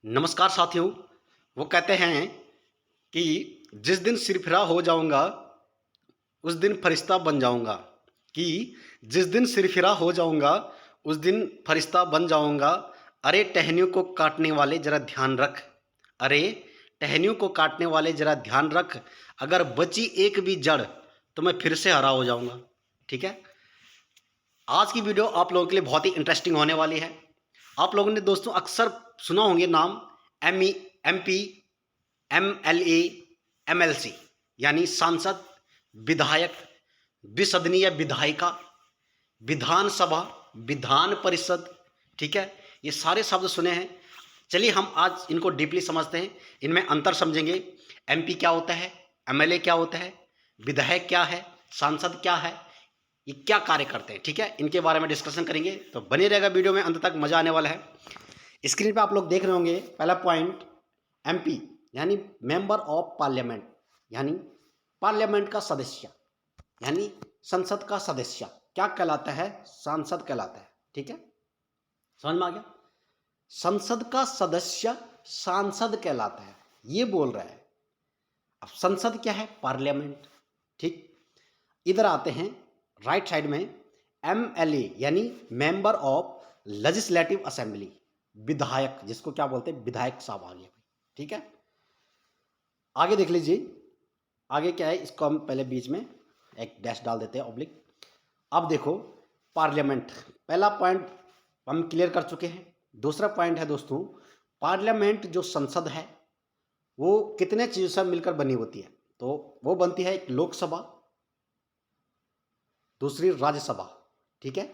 नमस्कार साथियों। वो कहते हैं कि जिस दिन सिरफिरा हो जाऊंगा उस दिन फरिश्ता बन जाऊंगा। कि जिस दिन सिरफिरा हो जाऊंगा उस दिन फरिश्ता बन जाऊंगा। अरे टहनियों को काटने वाले जरा ध्यान रख। अरे टहनियों को काटने वाले जरा ध्यान रख। अगर बची एक भी जड़ तो मैं फिर से हरा हो जाऊंगा। ठीक है। आज की वीडियो आप लोगों के लिए बहुत ही इंटरेस्टिंग होने वाली है। आप लोगों ने दोस्तों अक्सर सुना होंगे नाम M M P, MLA, MLC, यानी सांसद, विधायक, विसदनीय विधायिका, विधानसभा, विधान परिषद। ठीक है। ये सारे शब्द सुने हैं। चलिए हम आज इनको डीपली समझते हैं, इनमें अंतर समझेंगे। एमपी क्या होता है, एमएलए क्या होता है, विधायक क्या है, सांसद क्या है, ये क्या कार्य करते हैं। ठीक है, इनके बारे में डिस्कशन करेंगे, तो बने रहेगा वीडियो में, अंत तक मजा आने वाला है। स्क्रीन पे आप लोग देख रहे होंगे पहला पॉइंट, एमपी यानी मेंबर ऑफ पार्लियामेंट, यानी पार्लियामेंट का सदस्य, यानी संसद का सदस्य क्या कहलाता है, सांसद कहलाता है। ठीक है, समझ में आ गया। संसद का सदस्य सांसद कहलाता है, ये बोल रहा है। अब संसद क्या है, पार्लियामेंट। ठीक, इधर आते हैं राइट साइड में, एमएलए यानी मेंबर ऑफ लेजिस्लेटिव असेंबली, विधायक, जिसको क्या बोलते हैं, विधायक साहब आ गए। ठीक है, आगे देख लीजिए। आगे क्या है, इसको हम पहले बीच में एक डैश डाल देते हैं, ऑब्लिक। अब देखो पार्लियामेंट, पहला पॉइंट हम क्लियर कर चुके हैं। दूसरा पॉइंट है दोस्तों, पार्लियामेंट जो संसद है वो कितने चीजों से मिलकर बनी होती है, तो वो बनती है एक लोकसभा, दूसरी राज्यसभा। ठीक है,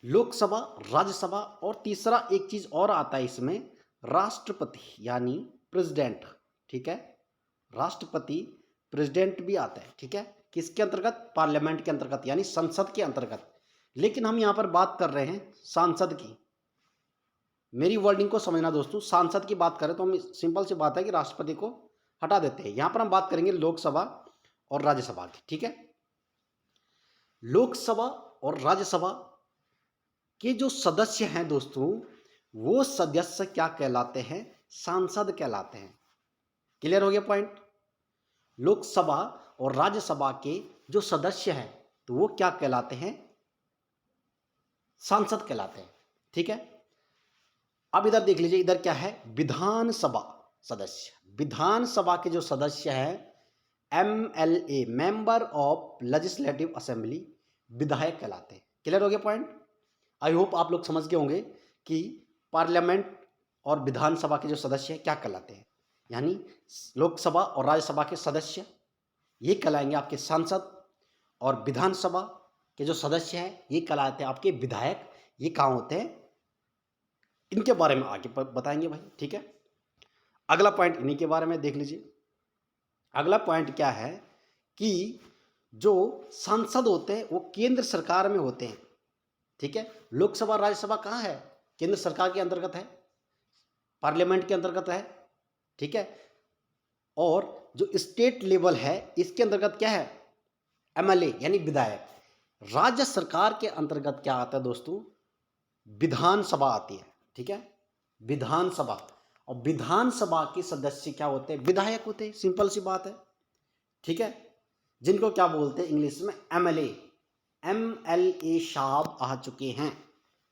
लोकसभा, राज्यसभा, और तीसरा एक चीज और आता है इसमें, राष्ट्रपति यानी प्रेसिडेंट। ठीक है, राष्ट्रपति, प्रेसिडेंट भी आता है। ठीक है, किसके अंतर्गत, पार्लियामेंट के अंतर्गत, यानी संसद के अंतर्गत। लेकिन हम यहां पर बात कर रहे हैं सांसद की। मेरी वर्डिंग को समझना दोस्तों, सांसद की बात करें तो हम सिंपल सी बात है कि राष्ट्रपति को हटा देते हैं। यहां पर हम बात करेंगे लोकसभा और राज्यसभा की। ठीक है, लोकसभा और राज्यसभा के जो सदस्य हैं दोस्तों, वो सदस्य क्या कहलाते हैं, सांसद कहलाते हैं। क्लियर हो गया पॉइंट। लोकसभा और राज्यसभा के जो सदस्य हैं तो वो क्या कहलाते हैं, सांसद कहलाते हैं। ठीक है, अब इधर देख लीजिए, इधर क्या है, विधानसभा सदस्य। विधानसभा के जो सदस्य हैं, MLA, member of legislative assembly, विधायक कहलाते हैं। क्लियर हो गया पॉइंट। आई होप आप लोग समझ गए होंगे कि पार्लियामेंट और विधानसभा के जो सदस्य हैं क्या कहलाते हैं, यानी लोकसभा और राज्यसभा के सदस्य ये कहलाएंगे आपके सांसद, और विधानसभा के जो सदस्य हैं ये कहलाते हैं आपके विधायक। ये कहाँ होते हैं, इनके बारे में आगे बताएंगे भाई। ठीक है, अगला पॉइंट इन्हीं के बारे में देख लीजिए। अगला पॉइंट क्या है कि जो सांसद होते हैं वो केंद्र सरकार में होते हैं। ठीक है, लोकसभा राज्यसभा कहाँ है, केंद्र सरकार के अंतर्गत है, पार्लियामेंट के अंतर्गत है। ठीक है, और जो स्टेट लेवल है इसके अंतर्गत क्या है, एमएलए यानी विधायक। राज्य सरकार के अंतर्गत क्या आता है दोस्तों, विधानसभा आती है। ठीक है, विधानसभा, और विधानसभा के सदस्य क्या होते हैं, विधायक होते हैं। सिंपल सी बात है। ठीक है, जिनको क्या बोलते हैं इंग्लिश में, एमएलए। एमएलए साहब आ चुके हैं,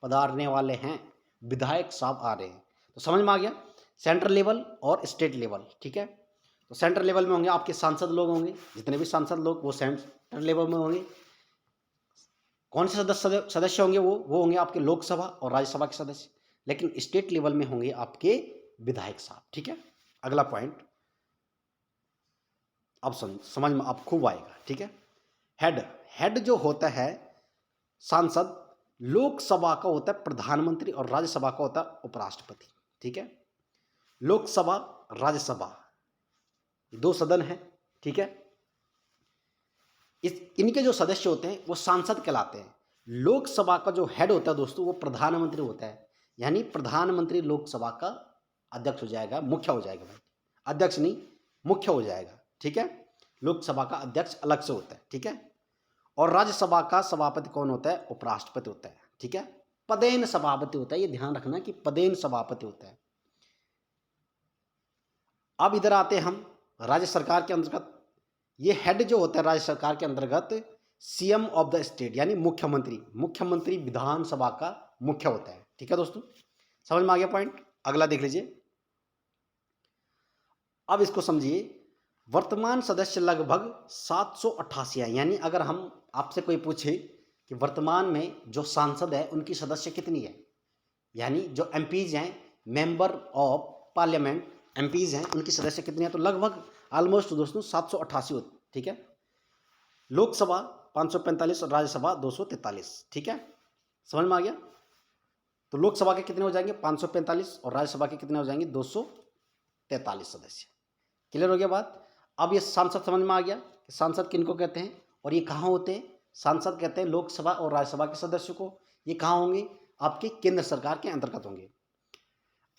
पधारने वाले हैं, विधायक साहब आ रहे हैं। तो समझ में आ गया, सेंट्रल लेवल और स्टेट लेवल। ठीक है, तो सेंट्रल लेवल में होंगे आपके सांसद लोग होंगे, जितने भी सांसद लोग वो सेंट्रल लेवल में होंगे। कौन से सदस्य होंगे, वो होंगे आपके लोकसभा और राज्यसभा के सदस्य। लेकिन स्टेट लेवल में होंगे आपके विधायक साहब। ठीक है, अगला पॉइंट अब समझ में आप खूब आएगा। ठीक है, हेड, हेड जो होता है सांसद, लोकसभा का होता है प्रधानमंत्री और राज्यसभा का होता है उपराष्ट्रपति। ठीक है, लोकसभा, राज्यसभा दो सदन है। ठीक है, इनके जो सदस्य होते हैं वो सांसद कहलाते हैं। लोकसभा का जो हेड होता है दोस्तों वो प्रधानमंत्री होता है, यानी प्रधानमंत्री लोकसभा का अध्यक्ष हो जाएगा, मुख्य हो जाएगा भाई, अध्यक्ष नहीं मुख्य हो जाएगा। ठीक है, लोकसभा का अध्यक्ष अलग से होता है। ठीक है, और राज्यसभा का सभापति कौन होता है, उपराष्ट्रपति होता है। ठीक है, पदेन सभापति होता है, ये ध्यान रखना कि पदेन सभापति होता है। अब इधर आते हैं हम राज्य सरकार के अंतर्गत। ये हेड जो होता है राज्य सरकार के अंतर्गत सीएम ऑफ द स्टेट यानी मुख्यमंत्री। मुख्यमंत्री विधानसभा का मुख्य होता है। ठीक है दोस्तों, समझ में आ गया पॉइंट। अगला देख लीजिए, अब इसको समझिए। वर्तमान सदस्य लगभग 788 है। यानी अगर हम आपसे कोई पूछे कि वर्तमान में जो सांसद है उनकी सदस्य कितनी है, यानी जो एमपीज हैं, मेंबर ऑफ पार्लियामेंट एमपीज हैं, उनकी सदस्य कितनी है, तो लगभग ऑलमोस्ट दोस्तों 788 होती। ठीक है, लोकसभा 545 और राज्यसभा 243। ठीक है, समझ में आ गया। तो लोकसभा के कितने हो जाएंगे 545 और राज्यसभा के कितने हो जाएंगे 243 सदस्य। क्लियर हो गया बात। अब ये सांसद समझ में आ गया कि सांसद किनको कहते हैं और ये कहाँ होते हैं। सांसद कहते हैं लोकसभा और राज्यसभा के सदस्य को। ये कहाँ होंगे, आपके केंद्र सरकार के अंतर्गत होंगे।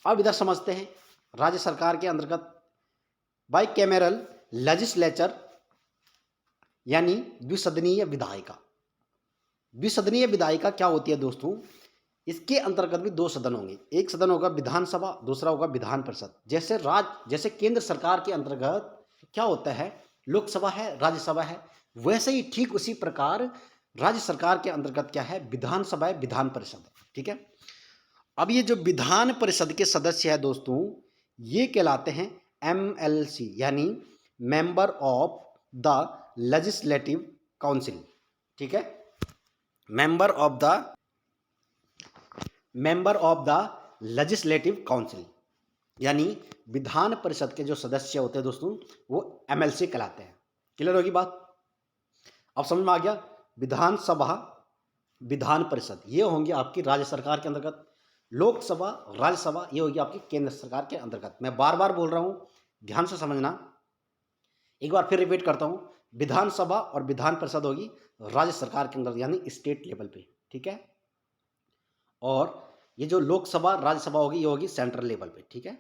अब इधर समझते हैं राज्य सरकार के अंतर्गत बाई कैमरल लेजिस्लेचर यानी द्विसदनीय विधायिका। द्विसदनीय विधायिका क्या होती है दोस्तों, इसके अंतर्गत भी दो सदन होंगे। एक सदन होगा विधानसभा, दूसरा होगा विधान परिषद। जैसे केंद्र सरकार के अंतर्गत क्या होता है, लोकसभा है, राज्यसभा है, वैसे ही ठीक उसी प्रकार राज्य सरकार के अंतर्गत क्या है, विधानसभा है, विधान परिषद है। ठीक है, अब ये जो विधान परिषद के सदस्य है दोस्तों, ये कहलाते हैं एमएलसी यानी member of the legislative council. ठीक है, member of the legislative council यानी विधान परिषद के जो सदस्य होते हैं दोस्तों, वो एमएलसी कहलाते हैं। क्लियर होगी बात। अब समझ में आ गया। विधानसभा, विधान परिषद ये होंगे आपकी राज्य सरकार के अंतर्गत। लोकसभा, राज्यसभा ये होगी आपकी केंद्र सरकार के अंतर्गत। मैं बार बार बोल रहा हूं, ध्यान से समझना। एक बार फिर रिपीट करता हूं, विधानसभा और विधान परिषद होगी राज्य सरकार के अंदर यानी स्टेट लेवल पे। ठीक है, और ये जो लोकसभा राज्यसभा होगी ये होगी सेंट्रल लेवल पे। ठीक है,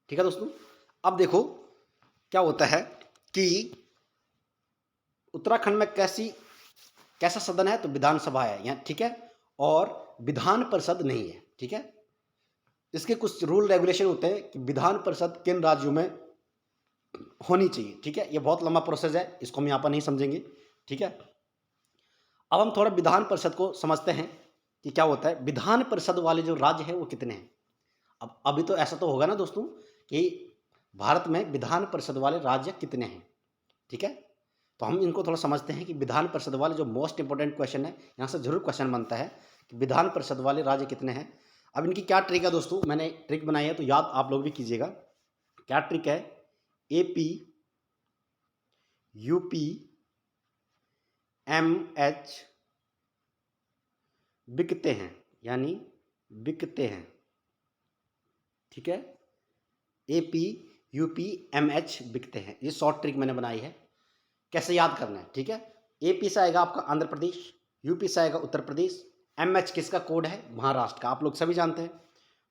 ठीक है दोस्तों। अब देखो क्या होता है कि उत्तराखंड में कैसा सदन है, तो विधानसभा है यहाँ। ठीक है, और विधान परिषद नहीं है। ठीक है, इसके कुछ रूल रेगुलेशन होते हैं कि विधान परिषद किन राज्यों में होनी चाहिए। ठीक है, ये बहुत लंबा प्रोसेस है, इसको हम यहाँ पर नहीं समझेंगे। ठीक है, अब हम थोड़ा विधान परिषद को समझते हैं कि क्या होता है। विधान परिषद वाले जो राज्य हैं वो कितने हैं। अब अभी तो ऐसा तो होगा ना दोस्तों कि भारत में विधान परिषद वाले राज्य कितने हैं। ठीक है, तो हम इनको थोड़ा समझते हैं कि विधान परिषद वाले जो मोस्ट इंपॉर्टेंट क्वेश्चन है, यहाँ से जरूर क्वेश्चन बनता है कि विधान परिषद वाले राज्य कितने हैं। अब इनकी क्या ट्रिक है दोस्तों, मैंने ट्रिक बनाई है तो याद आप लोग भी कीजिएगा। क्या ट्रिक है, AP, UP, MH बिकते हैं यानी बिकते हैं। ठीक है, AP, UP, MH बिकते हैं। ये शॉर्ट ट्रिक मैंने बनाई है, कैसे याद करना है। ठीक है, AP से आएगा आपका आंध्र प्रदेश, UP से आएगा उत्तर प्रदेश, MH किसका कोड है, महाराष्ट्र का, आप लोग सभी जानते हैं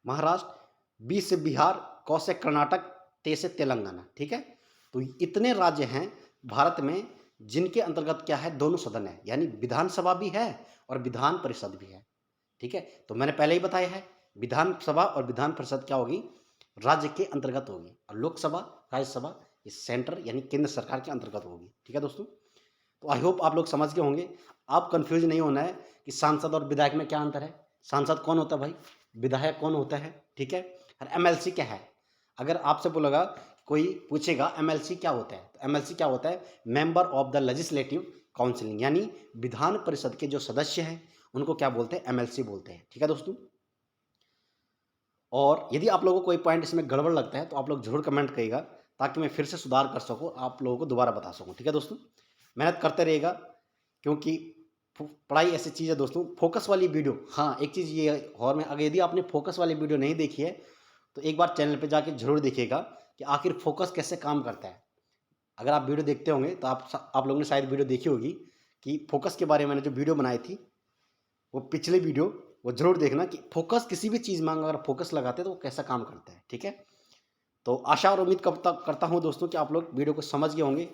महाराष्ट्र, B से बिहार, क से कर्नाटक, T से तेलंगाना। ठीक है, तो इतने राज्य हैं भारत में जिनके अंतर्गत क्या है, दोनों सदन है यानी विधानसभा भी है और विधान परिषद भी है। ठीक है, तो मैंने पहले ही बताया है विधानसभा और विधान परिषद क्या होगी, राज्य के अंतर्गत होगी, और लोकसभा, राज्यसभा ये सेंटर यानी केंद्र सरकार के अंतर्गत होगी। ठीक है दोस्तों, तो आई होप आप लोग समझ गए होंगे। आप कंफ्यूज नहीं होना है कि सांसद और विधायक में क्या अंतर है। सांसद कौन होता है भाई, विधायक कौन होता है। ठीक है, और एमएलसी क्या है। अगर आपसे बोलेगा, कोई पूछेगा एमएलसी क्या होता है, तो एमएलसी क्या होता है, member of the legislative council यानी विधान परिषद के जो सदस्य हैं उनको क्या बोलते हैं, एमएलसी बोलते हैं। ठीक है दोस्तों, और यदि आप लोगों को कोई पॉइंट इसमें गड़बड़ लगता है तो आप लोग जरूर कमेंट करिएगा ताकि मैं फिर से सुधार कर सकूं, आप लोगों को दोबारा बता सकूं। ठीक है दोस्तों, मेहनत करते रहिएगा क्योंकि पढ़ाई ऐसी चीज़ है दोस्तों। फोकस वाली वीडियो, हाँ एक चीज़ ये और मैं, अगर यदि आपने फोकस वाली वीडियो नहीं देखी है तो एक बार चैनल पे जाके जरूर देखिएगा कि आखिर फोकस कैसे काम करता है। अगर आप वीडियो देखते होंगे तो आप लोगों ने शायद वीडियो देखी होगी कि फोकस के बारे में मैंने जो वीडियो बनाई थी वो पिछले वीडियो, वो जरूर देखना कि फोकस किसी भी चीज़ में अगर फोकस लगाते हैं तो वो कैसा काम करता है। ठीक है, तो आशा और उम्मीद करता हूँ दोस्तों कि आप लोग वीडियो को समझ गए होंगे।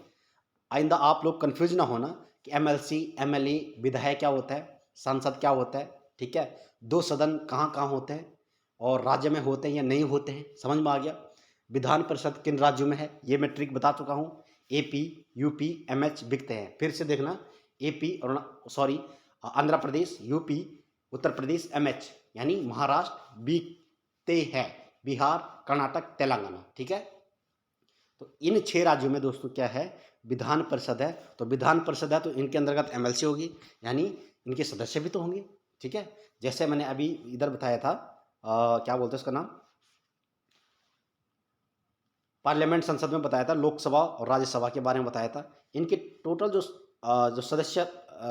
आइंदा आप लोग कंफ्यूज ना होना कि एमएलसी, एमएलए, विधायक क्या होता है, सांसद क्या होता है। ठीक है, दो सदन कहाँ कहाँ होते हैं, और राज्य में होते हैं या नहीं होते हैं, समझ में आ गया। विधान परिषद किन राज्यों में है ये मैं ट्रिक बता चुका हूँ। एपी, यूपी, एमएच बिकते हैं। फिर से देखना, एपी और sorry Andhra Pradesh, UP, Uttar Pradesh, MH यानी महाराष्ट्र बिकते हैं, बिहार, कर्नाटक, तेलंगाना। ठीक है, तो इन 6 राज्यों में दोस्तों क्या है, विधान परिषद है। तो विधान परिषद है तो इनके अंतर्गत एमएलसी होगी, यानी इनके सदस्य भी तो होंगे। ठीक है, जैसे मैंने अभी इधर बताया था, क्या बोलते हैं उसका नाम, पार्लियामेंट संसद में बताया था, लोकसभा और राज्यसभा के बारे में बताया था। इनके टोटल जो सदस्य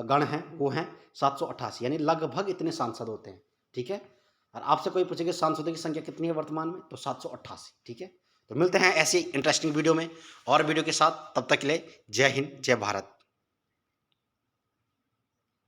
गण हैं वो हैं 788, यानी लगभग इतने सांसद होते हैं। ठीक है, और आपसे कोई पूछेगा सांसदों की संख्या कितनी है वर्तमान में, तो 788। ठीक है, तो मिलते हैं ऐसी इंटरेस्टिंग वीडियो में और वीडियो के साथ, तब तक के लिए जय हिंद, जय भारत।